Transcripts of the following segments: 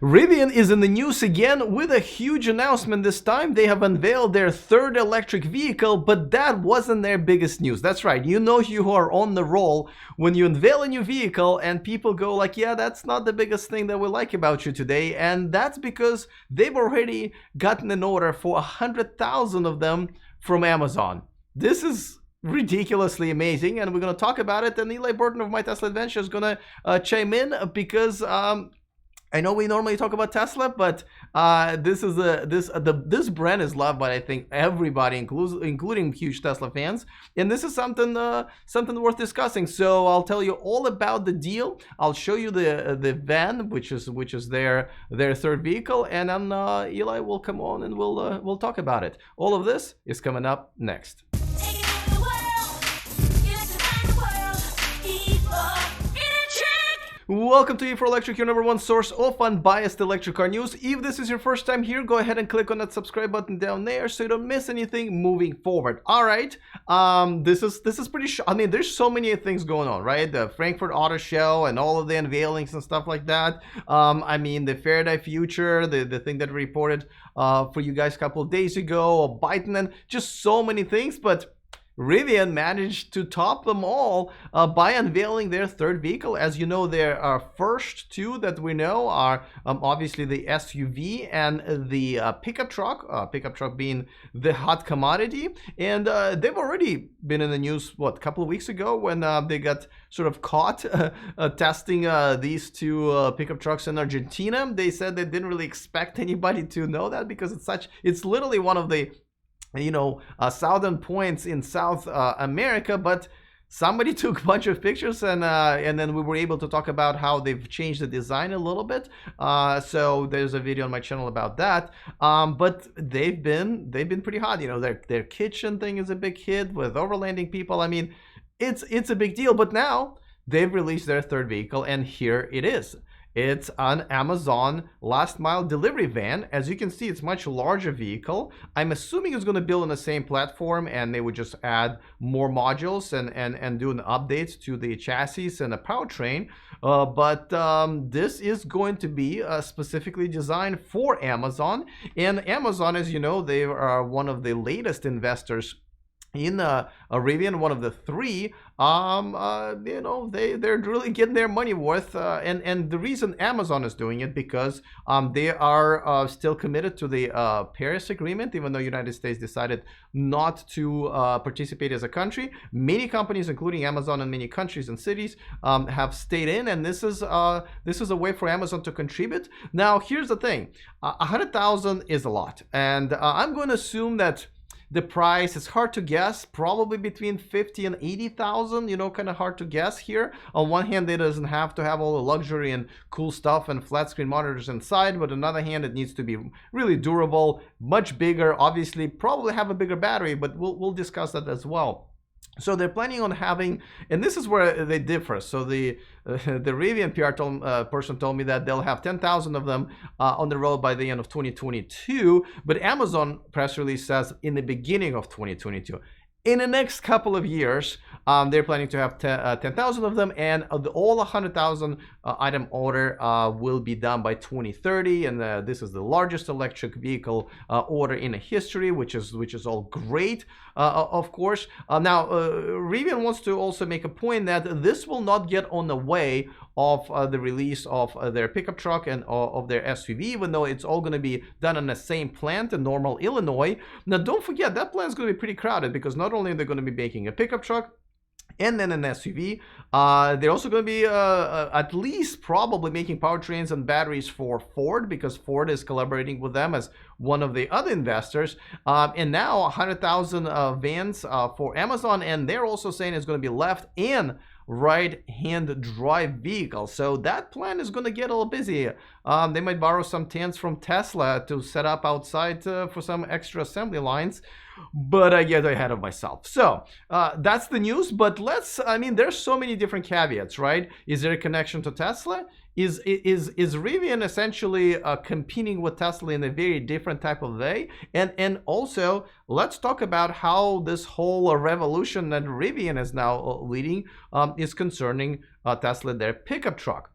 Rivian is in the news again with a huge announcement this time. They have unveiled their third electric vehicle, but that wasn't their biggest news. That's right, you know you are on the roll when you unveil a new vehicle and people go like, yeah, that's not the biggest thing that we like about you today. And that's because they've already gotten an order for 100,000 of them from Amazon. This is ridiculously amazing, and we're going to talk about it. And Eli Burton of My Tesla Adventure is going to chime in because I know we normally talk about Tesla, but this brand is loved by, I think, everybody, including huge Tesla fans, and this is something worth discussing. So I'll tell you all about the deal. I'll show you the van, which is their third vehicle, and then Eli will come on and we'll talk about it. All of this is coming up next. Welcome to E4Electric, your #1 source of unbiased electric car news. If this is your first time here, go ahead and click on that subscribe button down there so you don't miss anything moving forward. All right, this is pretty. I mean, there's so many things going on, right? The Frankfurt Auto Show and all of the unveilings and stuff like that. I mean, the Faraday Future, the thing that we reported for you guys a couple of days ago, Biden, and just so many things, but Rivian managed to top them all by unveiling their third vehicle. As you know, their first two that we know are obviously the SUV and the pickup truck. Pickup truck being the hot commodity, and they've already been in the news a couple of weeks ago when they got sort of caught testing these two pickup trucks in Argentina. They said they didn't really expect anybody to know that because it's literally one of the southern points in South America, but somebody took a bunch of pictures and then we were able to talk about how they've changed the design a little bit. So there's a video on my channel about that. But they've been pretty hot. You know, their kitchen thing is a big hit with overlanding people. I mean, it's a big deal. But now they've released their third vehicle, and here it is. It's an Amazon last mile delivery van. As you can see, it's a much larger vehicle. I'm assuming it's going to build on the same platform, and they would just add more modules and do an update to the chassis and the powertrain. But this is going to be specifically designed for Amazon. And Amazon, as you know, they are one of the latest investors in Rivian, one of the three. They're really getting their money worth, and the reason Amazon is doing it because they are still committed to the Paris Agreement, even though the United States decided not to participate as a country. Many companies, including Amazon and many countries and cities, have stayed in, and this is a way for Amazon to contribute. Now, here's the thing: 100,000 is a lot, and I'm going to assume that the price is hard to guess, probably between 50 and 80,000, kind of hard to guess here. On one hand, it doesn't have to have all the luxury and cool stuff and flat screen monitors inside, but on the other hand, it needs to be really durable, much bigger, obviously, probably have a bigger battery, but we'll discuss that as well. So they're planning on having, and this is where they differ. So the Rivian PR person told me that they'll have 10,000 of them on the road by the end of 2022. But Amazon press release says in the beginning of 2022. In the next couple of years, they're planning to have 10,000 of them, and all 100,000 item order will be done by 2030. And this is the largest electric vehicle order in history, which is all great, of course. Now, Rivian wants to also make a point that this will not get on the way of the release of their pickup truck and of their SUV, even though it's all going to be done in the same plant in Normal, Illinois. Now, don't forget, that plant is going to be pretty crowded because not only are they going to be making a pickup truck and then an SUV, they're also going to be at least probably making powertrains and batteries for Ford, because Ford is collaborating with them as one of the other investors. And now 100,000 vans for Amazon, and they're also saying it's going to be left in right-hand drive vehicle. So that plan is going to get a little busy. They might borrow some tents from Tesla to set up outside for some extra assembly lines, but I get ahead of myself. So that's the news, but there's so many different caveats, right? Is there a connection to Tesla? Is Rivian essentially competing with Tesla in a very different type of way? And also, let's talk about how this whole revolution that Rivian is now leading is concerning Tesla, their pickup truck.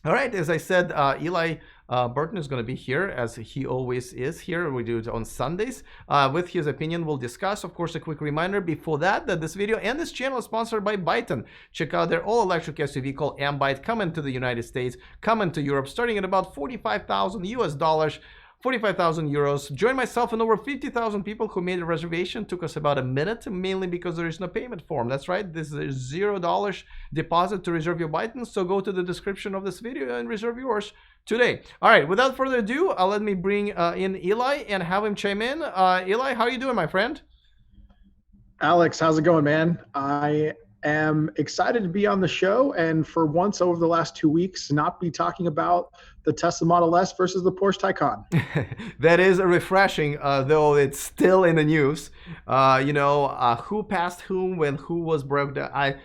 All right, as I said, Eli Burton is going to be here, as he always is here. We do it on Sundays. With his opinion, we'll discuss. Of course, a quick reminder before that this video and this channel is sponsored by Byton. Check out their all-electric SUV called M-Byte, coming to the United States, coming to Europe, starting at about 45,000 US dollars. 45,000 euros. Join myself and over 50,000 people who made a reservation. Took us about a minute, mainly because there is no payment form. That's right, this is $0 deposit to reserve your Byton. So go to the description of this video and reserve yours today. All right, without further ado, let me bring in Eli and have him chime in. Eli, how are you doing, my friend? Alex, how's it going, man? I am excited to be on the show, and for once over the last 2 weeks, not be talking about the Tesla Model S versus the Porsche Taycan. That is refreshing, though it's still in the news. Who passed whom when who was broke down.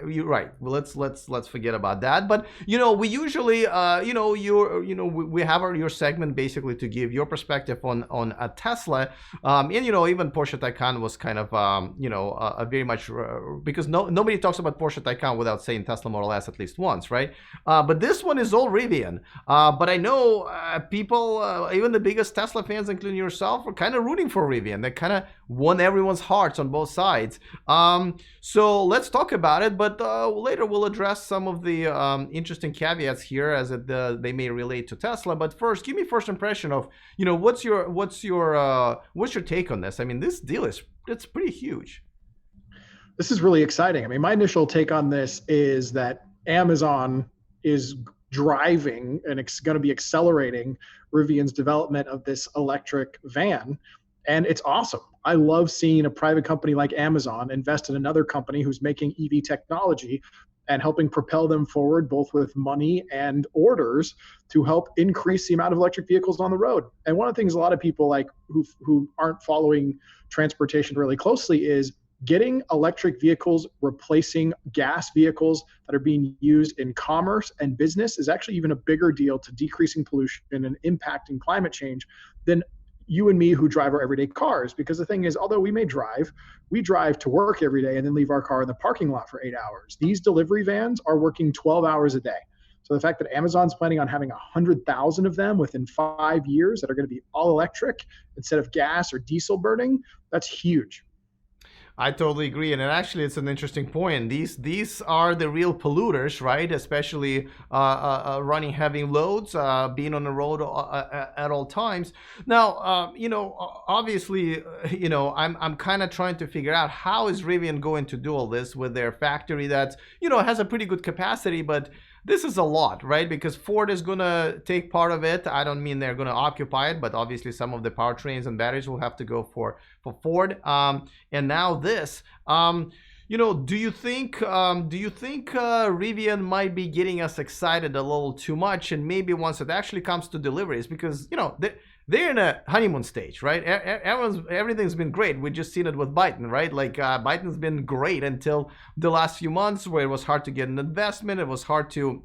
You're right. Well, let's forget about that. But we usually, we have your segment basically to give your perspective on a Tesla, and even Porsche Taycan was kind of, a very much because nobody talks about Porsche Taycan without saying Tesla Model S at least once, right? But this one is all Rivian. But I know people, even the biggest Tesla fans, including yourself, are kind of rooting for Rivian. They kind of won everyone's hearts on both sides. So let's talk about it, but later we'll address some of the interesting caveats here as they may relate to Tesla. But first, give me first impression of what's your take on this? I mean, this deal it's pretty huge. This is really exciting. I mean, my initial take on this is that Amazon is driving and it's going to be accelerating Rivian's development of this electric van. And it's awesome. I love seeing a private company like Amazon invest in another company who's making EV technology and helping propel them forward, both with money and orders to help increase the amount of electric vehicles on the road. And one of the things a lot of people like who aren't following transportation really closely is getting electric vehicles replacing gas vehicles that are being used in commerce and business is actually even a bigger deal to decreasing pollution and impacting climate change than you and me who drive our everyday cars. Because the thing is, although we drive to work every day and then leave our car in the parking lot for 8 hours. These delivery vans are working 12 hours a day. So the fact that Amazon's planning on having 100,000 of them within 5 years that are going to be all electric instead of gas or diesel burning, that's huge. I totally agree, and actually, it's an interesting point. These are the real polluters, right? Especially running heavy loads, being on the road at all times. Now, obviously, I'm kind of trying to figure out how is Rivian going to do all this with their factory that has a pretty good capacity, but this is a lot, right? Because Ford is going to take part of it. I don't mean they're going to occupy it, but obviously some of the powertrains and batteries will have to go for Ford. And now this, do you think Rivian might be getting us excited a little too much? And maybe once it actually comes to deliveries, because they're in a honeymoon stage, right? Everything's been great. We just seen it with Byton, right? Like Byton's been great until the last few months, where it was hard to get an investment. It was hard to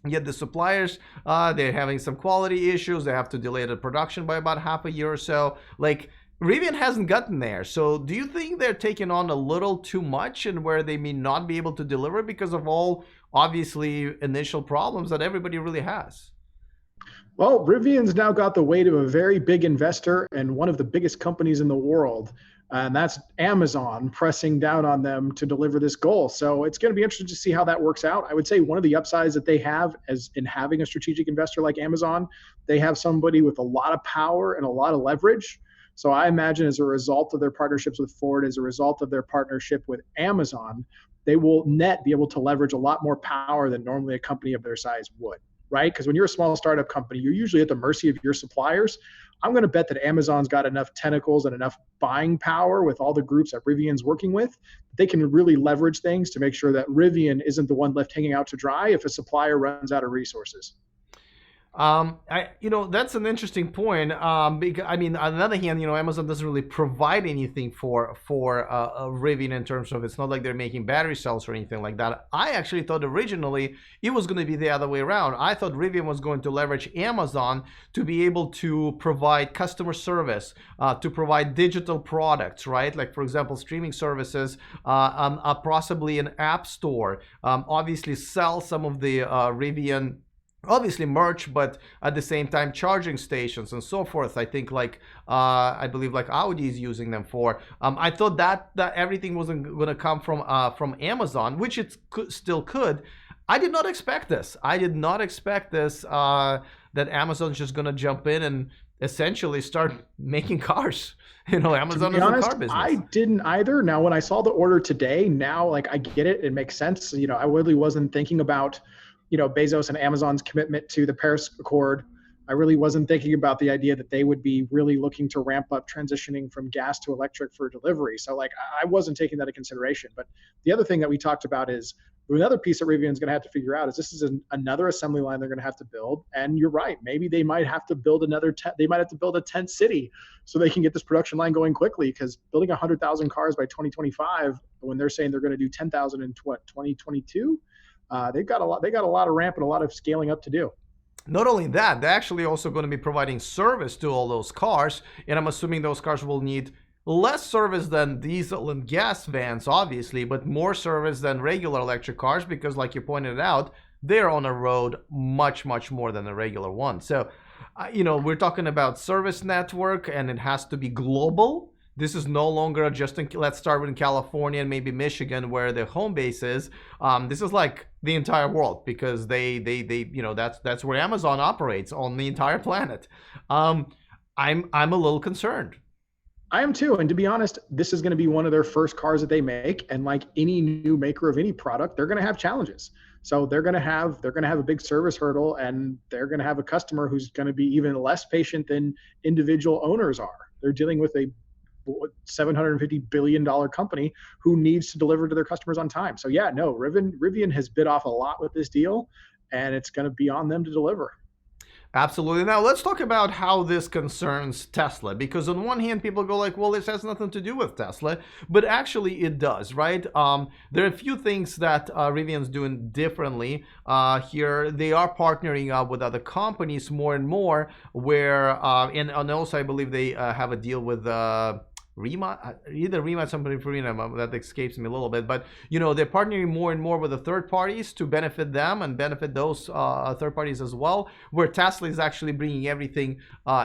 get the suppliers. They're having some quality issues. They have to delay the production by about half a year or so. Like Rivian hasn't gotten there. So do you think they're taking on a little too much, and where they may not be able to deliver because of all obviously initial problems that everybody really has? Well, Rivian's now got the weight of a very big investor and one of the biggest companies in the world, and that's Amazon pressing down on them to deliver this goal. So it's going to be interesting to see how that works out. I would say one of the upsides that they have as in having a strategic investor like Amazon, they have somebody with a lot of power and a lot of leverage. So I imagine as a result of their partnerships with Ford, as a result of their partnership with Amazon, they will be able to leverage a lot more power than normally a company of their size would. Right? Because when you're a small startup company, you're usually at the mercy of your suppliers. I'm going to bet that Amazon's got enough tentacles and enough buying power with all the groups that Rivian's working with. They can really leverage things to make sure that Rivian isn't the one left hanging out to dry if a supplier runs out of resources. That's an interesting point. Because, I mean, on the other hand, Amazon doesn't really provide anything for Rivian in terms of, it's not like they're making battery cells or anything like that. I actually thought originally it was going to be the other way around. I thought Rivian was going to leverage Amazon to be able to provide customer service, to provide digital products, right? Like, for example, streaming services, possibly an app store, obviously sell some of the Rivian obviously merch, but at the same time charging stations and so forth. I think like I believe like Audi is using them for. I thought that everything wasn't going to come from Amazon, which it still could. I did not expect this. I did not expect this, that Amazon's just going to jump in and essentially start making cars. You know, Amazon is a car business. I didn't either. Now, when I saw the order today, now like I get it. It makes sense. You know, I really wasn't thinking about, you know, Bezos and Amazon's commitment to the Paris Accord. I really wasn't thinking about the idea that they would be really looking to ramp up transitioning from gas to electric for delivery. So like I wasn't taking that into consideration. But the other thing that we talked about is another piece that Rivian's going to have to figure out is this is another assembly line they're going to have to build. And you're right, maybe they might have to build they might have to build a tent city so they can get this production line going quickly, because building 100,000 cars by 2025, when they're saying they're going to do 10,000 in 2022, they've got a lot of ramp and a lot of scaling up to do. Not only that, they're actually also going to be providing service to all those cars, and I'm assuming those cars will need less service than diesel and gas vans, obviously, but more service than regular electric cars, because like you pointed out, they're on a road much more than a regular one. So you know, we're talking about service network, and it has to be global. This is no longer just let's start with California and maybe Michigan, where the home base is. This is like the entire world, because they you know, that's where Amazon operates on the entire planet. I'm a little concerned. I am too. And to be honest, this is going to be one of their first cars that they make. And like any new maker of any product, they're going to have challenges. So they're going to have a big service hurdle, and they're going to have a customer who's going to be even less patient than individual owners are. They're dealing with a $750 billion company who needs to deliver to their customers on time. So yeah, no, Rivian has bit off a lot with this deal, and it's going to be on them to deliver. Absolutely. Now let's talk about how this concerns Tesla, because on one hand people go like, well, this has nothing to do with Tesla, but actually it does, right? There are a few things that Rivian's doing differently here. They are partnering up with other companies more and more, where and also I believe they have a deal with either Rima, somebody for Rima, that escapes me a little bit, but you know, they're partnering more and more with the third parties to benefit them and benefit those third parties as well, where Tesla is actually bringing everything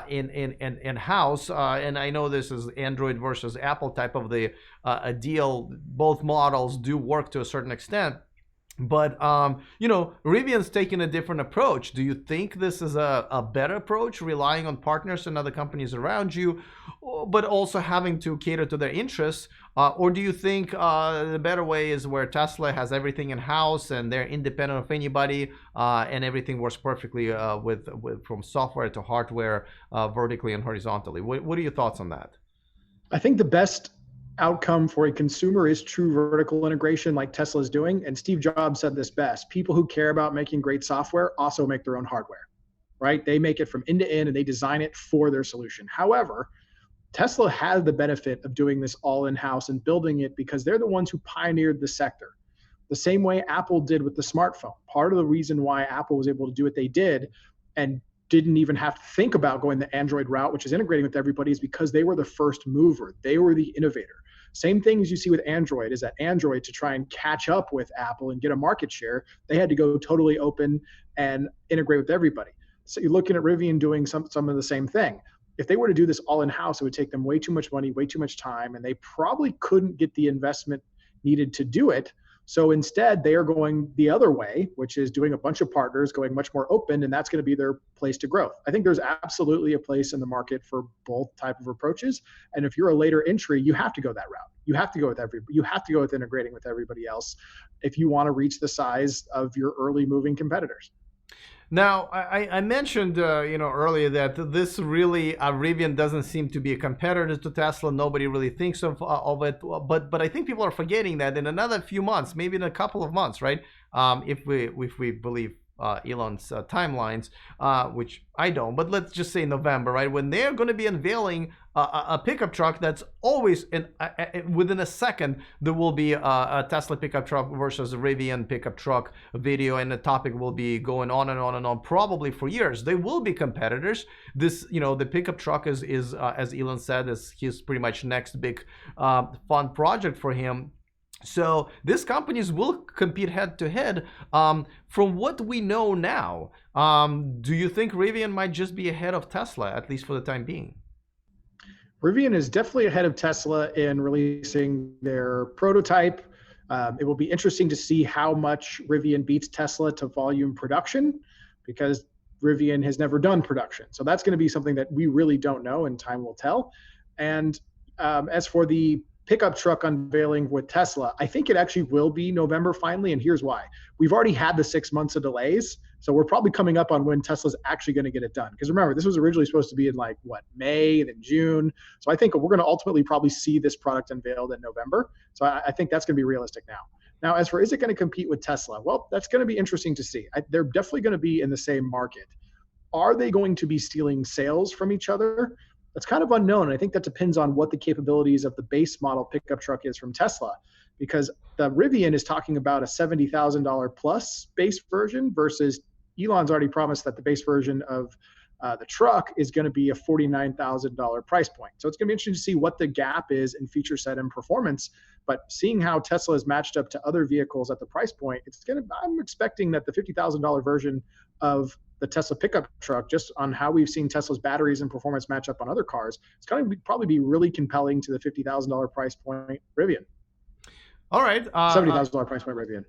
in house. And I know this is Android versus Apple type of the a deal. Both models do work to a certain extent. But you know, Rivian's taking a different approach. Do you think this is a better approach, relying on partners and other companies around you, but also having to cater to their interests? Or do you think the better way is where Tesla has everything in-house and they're independent of anybody, and everything works perfectly with from software to hardware, vertically and horizontally? What are your thoughts on that? I think the best outcome for a consumer is true vertical integration like Tesla is doing. And Steve Jobs said this best: people who care about making great software also make their own hardware, right? They make it from end to end and they design it for their solution. However, Tesla has the benefit of doing this all in-house and building it because they're the ones who pioneered the sector. The same way Apple did with the smartphone. Part of the reason why Apple was able to do what they did and didn't even have to think about going the Android route, which is integrating with everybody, is because they were the first mover. They were the innovator. Same thing as you see with Android, is that Android, to try and catch up with Apple and get a market share, they had to go totally open and integrate with everybody. So you're looking at Rivian doing some of the same thing. If they were to do this all in-house, it would take them way too much money, way too much time, and they probably couldn't get the investment needed to do it. So instead, they are going the other way, which is doing a bunch of partners, going much more open, and that's going to be their place to growth. I think there's absolutely a place in the market for both type of approaches. And if you're a later entry, you have to go that route. You have to go with integrating with everybody else if you want to reach the size of your early moving competitors. Now, I mentioned you know, earlier that this really Rivian doesn't seem to be a competitor to Tesla. Nobody really thinks of it, but I think people are forgetting that in another few months, maybe in a couple of months, right? If we believe Elon's timelines, which I don't, but let's just say November, right? When they're going to be unveiling a pickup truck that's always within a second, there will be a Tesla pickup truck versus a Rivian pickup truck video, and the topic will be going on and on and on, probably for years. They will be competitors. This, you know, the pickup truck is as Elon said, is his pretty much next big fun project for him. So these companies will compete head to head. From what we know now, do you think Rivian might just be ahead of Tesla, at least for the time being? Rivian is definitely ahead of Tesla in releasing their prototype. It will be interesting to see how much Rivian beats Tesla to volume production, because Rivian has never done production. So that's going to be something that we really don't know, and time will tell. And as for the pickup truck unveiling with Tesla, I think it actually will be November finally. And here's why. We've already had the 6 months of delays. So we're probably coming up on when Tesla's actually going to get it done. Because remember, this was originally supposed to be in like what, May, then June. So I think we're going to ultimately probably see this product unveiled in November. So I think that's going to be realistic now. Now, as for is it going to compete with Tesla? Well, that's going to be interesting to see. They're definitely going to be in the same market. Are they going to be stealing sales from each other? That's kind of unknown. I think that depends on what the capabilities of the base model pickup truck is from Tesla, because the Rivian is talking about a $70,000 plus base version versus Elon's already promised that the base version of the truck is going to be a $49,000 price point. So it's going to be interesting to see what the gap is in feature set and performance. But seeing how Tesla is matched up to other vehicles at the price point, I'm expecting that the $50,000 version of the Tesla pickup truck, just on how we've seen Tesla's batteries and performance match up on other cars, it's going to probably be really compelling to the $50,000 price point Rivian. All right. $70,000 price point Rivian.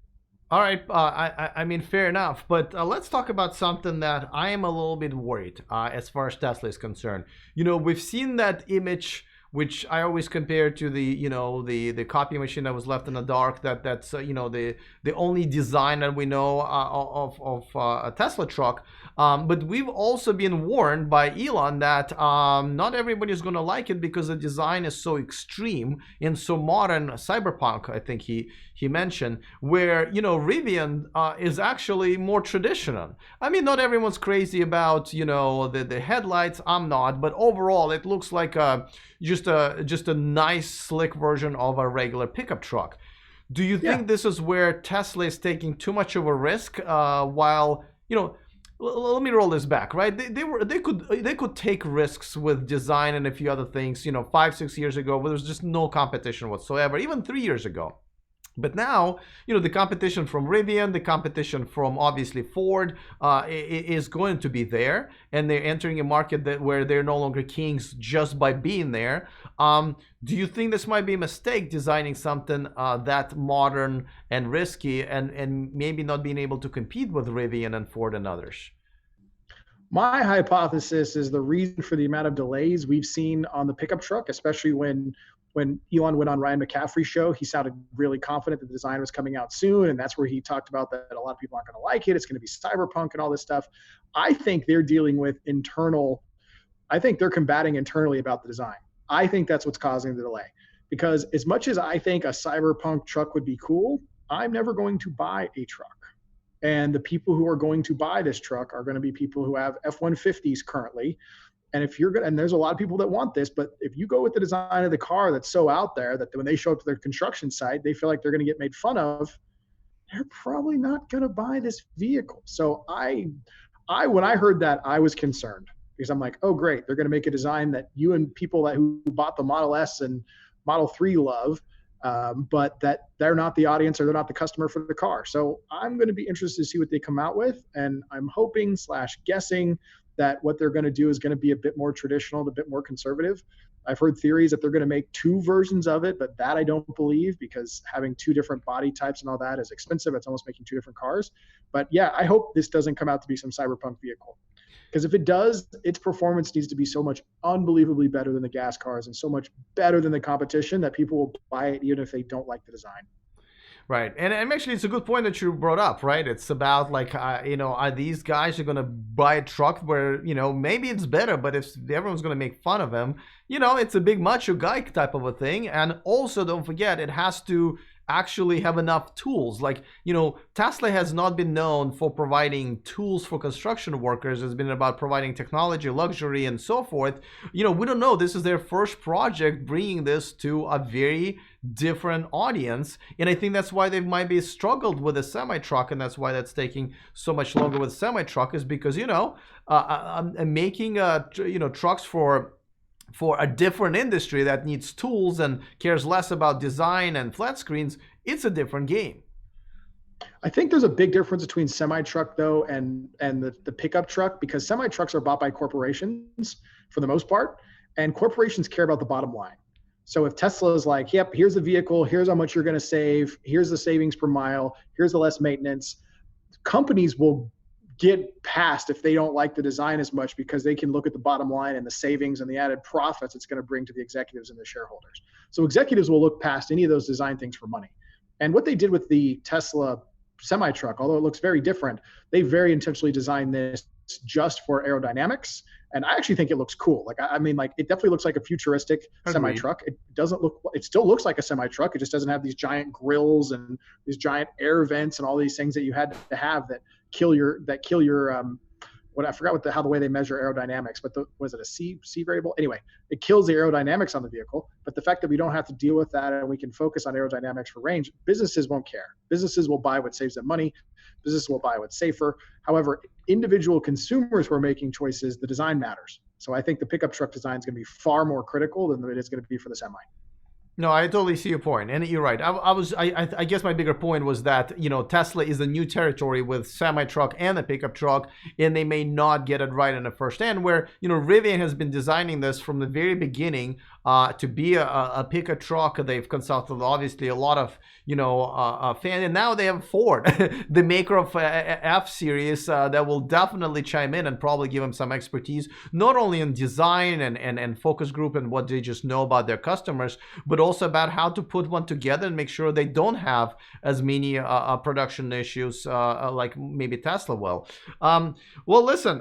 All right. I mean, fair enough. But let's talk about something that I am a little bit worried as far as Tesla is concerned. We've seen that image, which I always compare to the copy machine that was left in the dark. That's the only design that we know of a Tesla truck. But we've also been warned by Elon that not everybody is going to like it because the design is so extreme and so modern, cyberpunk. I think he mentioned, where Rivian is actually more traditional. I mean, not everyone's crazy about the headlights. I'm not, but overall, it looks like just a nice, slick version of a regular pickup truck. Do you think this is where Tesla is taking too much of a risk? While let me roll this back, right? They could take risks with design and a few other things, 5-6 years ago, where there's just no competition whatsoever, even 3 years ago. But now, the competition from Rivian, the competition from obviously Ford is going to be there, and they're entering a market where they're no longer kings just by being there. Do you think this might be a mistake, designing something that modern and risky, and maybe not being able to compete with Rivian and Ford and others? My hypothesis is the reason for the amount of delays we've seen on the pickup truck, especially when Elon went on Ryan McCaffrey's show, he sounded really confident that the design was coming out soon. And that's where he talked about that a lot of people aren't going to like it. It's going to be cyberpunk and all this stuff. I think they're dealing with I think they're combating internally about the design. I think that's what's causing the delay. Because as much as I think a cyberpunk truck would be cool, I'm never going to buy a truck. And the people who are going to buy this truck are going to be people who have F-150s currently. And if you're good, and there's a lot of people that want this, but if you go with the design of the car that's so out there that when they show up to their construction site, they feel like they're going to get made fun of, they're probably not going to buy this vehicle. So when I heard that, I was concerned, because I'm like, oh great, they're going to make a design that you and people who bought the Model S and Model 3 love, but that they're not the audience or they're not the customer for the car. So I'm going to be interested to see what they come out with, and I'm hoping / guessing that what they're going to do is going to be a bit more traditional, a bit more conservative. I've heard theories that they're going to make 2 versions of it, but that I don't believe, because having 2 different body types and all that is expensive. It's almost making 2 different cars. But yeah, I hope this doesn't come out to be some cyberpunk vehicle, because if it does, its performance needs to be so much unbelievably better than the gas cars and so much better than the competition that people will buy it even if they don't like the design. Right. And actually, it's a good point that you brought up, right? It's about like, are these guys are going to buy a truck where, maybe it's better, but if everyone's going to make fun of him, it's a big macho guy type of a thing. And also, don't forget, it has to actually have enough tools. Like, Tesla has not been known for providing tools for construction workers. It's been about providing technology, luxury, and so forth. We don't know. This is their first project bringing this to a very different audience. And I think that's why they might be struggled with a semi-truck, and that's why that's taking so much longer with semi-truck, is because, making, trucks for for a different industry that needs tools and cares less about design and flat screens, it's a different game. I think there's a big difference between semi-truck though and the pickup truck, because semi-trucks are bought by corporations for the most part, and corporations care about the bottom line. So if Tesla is like, yep, here's the vehicle, here's how much you're going to save, here's the savings per mile, here's the less maintenance, companies will get past if they don't like the design as much, because they can look at the bottom line and the savings and the added profits it's going to bring to the executives and the shareholders. So executives will look past any of those design things for money. And what they did with the Tesla semi-truck, although it looks very different, they very intentionally designed this just for aerodynamics. And I actually think it looks cool. Like, I mean, like, it definitely looks like a futuristic semi-truck. It doesn't look, it still looks like a semi-truck. It just doesn't have these giant grills and these giant air vents and all these things that you had to have that kill your what I forgot how the way they measure aerodynamics, but was it a C variable? Anyway, it kills the aerodynamics on the vehicle. But the fact that we don't have to deal with that and we can focus on aerodynamics for range, businesses won't care. Businesses will buy what saves them money. Businesses will buy what's safer. However, individual consumers who are making choices, the design matters. So I think the pickup truck design is going to be far more critical than it is going to be for the semi. No, I totally see your point, and you're right. I guess my bigger point was that, you know, Tesla is a new territory with semi-truck and a pickup truck, and they may not get it right in the first hand. Where, you know, Rivian has been designing this from the very beginning to be a pickup truck. They've consulted obviously a lot of, you know, fan, and now they have Ford, the maker of F series, that will definitely chime in and probably give them some expertise, not only in design and focus group and what they just know about their customers, but also about how to put one together and make sure they don't have as many production issues like maybe Tesla will. Well, listen,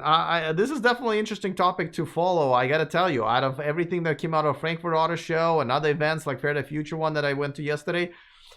this is definitely an interesting topic to follow. I got to tell you, out of everything that came out of Frankfurt Auto Show and other events like Fair the Future one that I went to yesterday,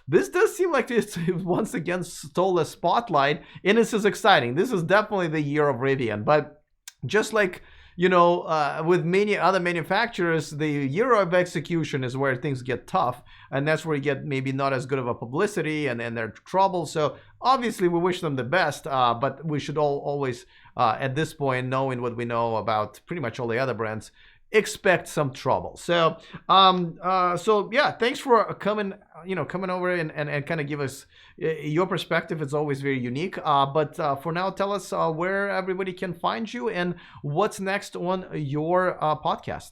this does seem like it once again stole the spotlight, and this is exciting. This is definitely the year of Rivian, but just like, you know, with many other manufacturers, the year of execution is where things get tough, and that's where you get maybe not as good of a publicity and their trouble. So obviously we wish them the best, but we should always, at this point, knowing what we know about pretty much all the other brands, expect some trouble. So so yeah, thanks for coming over and kind of give us your perspective. It's always very unique, but for now, tell us where everybody can find you and what's next on your podcast.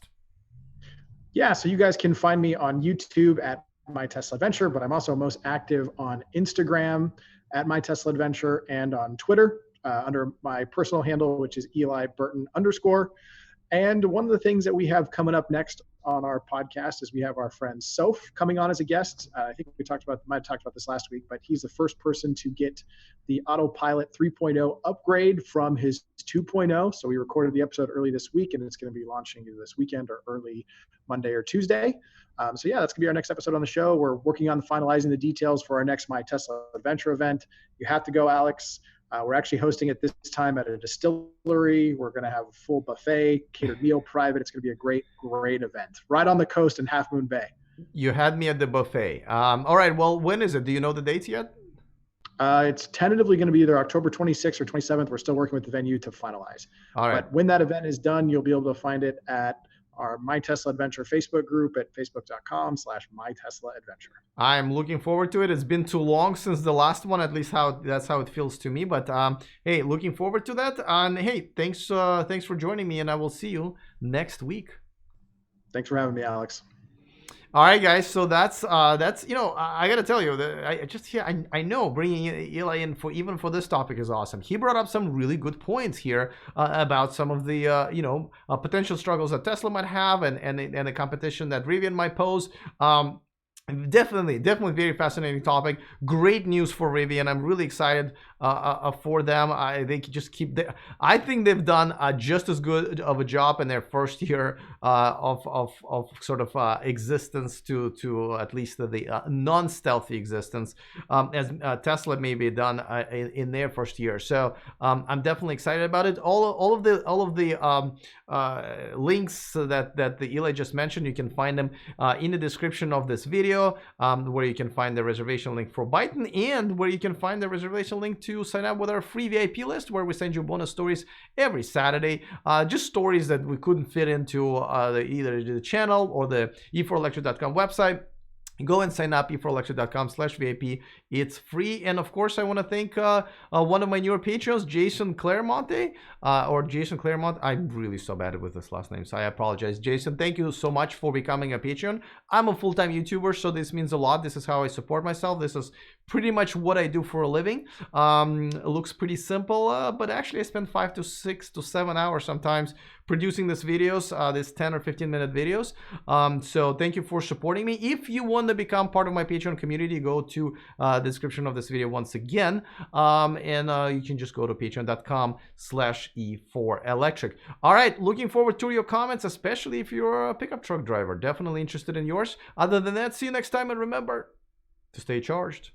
Yeah, so you guys can find me on YouTube at My Tesla Adventure, but I'm also most active on Instagram at My Tesla Adventure and on Twitter under my personal handle, which is Eli Burton _. And one of the things that we have coming up next on our podcast is we have our friend Soph coming on as a guest. I think might have talked about this last week, but he's the first person to get the Autopilot 3.0 upgrade from his 2.0. So we recorded the episode early this week, and it's going to be launching either this weekend or early Monday or Tuesday. So yeah, that's going to be our next episode on the show. We're working on finalizing the details for our next My Tesla Adventure event. You have to go, Alex. We're actually hosting it this time at a distillery. We're going to have a full buffet, catered meal, private. It's going to be a great, great event right on the coast in Half Moon Bay. You had me at the buffet. All right. Well, when is it? Do you know the dates yet? It's tentatively going to be either October 26th or 27th. We're still working with the venue to finalize. All right. But when that event is done, you'll be able to find it at our My Tesla Adventure Facebook group at facebook.com/MyTeslaAdventure. I'm looking forward to it. It's been too long since the last one, at least that's how it feels to me. But hey, looking forward to that. And hey, thanks for joining me, and I will see you next week. Thanks for having me, Alex. All right, guys. So that's you know, I gotta tell you that I know bringing Eli in for this topic is awesome. He brought up some really good points here about some of the potential struggles that Tesla might have and the competition that Rivian might pose. Definitely very fascinating topic. Great news for Rivian. I'm really excited for them. They just keep. I think they've done just as good of a job in their first year of sort of existence to at least the non-stealthy existence as Tesla maybe done in their first year. So I'm definitely excited about it. All of the links that the Eli just mentioned, you can find them in the description of this video. video, where you can find the reservation link for Byton, and where you can find the reservation link to sign up with our free VIP list, where we send you bonus stories every Saturday. Just stories that we couldn't fit into either the channel or the e4electric.com website. Go and sign up, e4electric.com/VIP. It's free. And of course, I want to thank one of my newer patrons, Jason Claremont, or Jason Claremont. I'm really so bad with this last name, so I apologize. Jason, thank you so much for becoming a Patreon. I'm a full-time YouTuber, so this means a lot. This is how I support myself. This is pretty much what I do for a living. It looks pretty simple, but actually I spend 5 to 6 to 7 hours sometimes producing these videos, these 10 or 15-minute videos. So thank you for supporting me. If you want to become part of my Patreon community, go to the description of this video once again, and you can just go to patreon.com/e4electric. All right, looking forward to your comments, especially if you're a pickup truck driver. Definitely interested in yours. Other than that, see you next time, and remember to stay charged.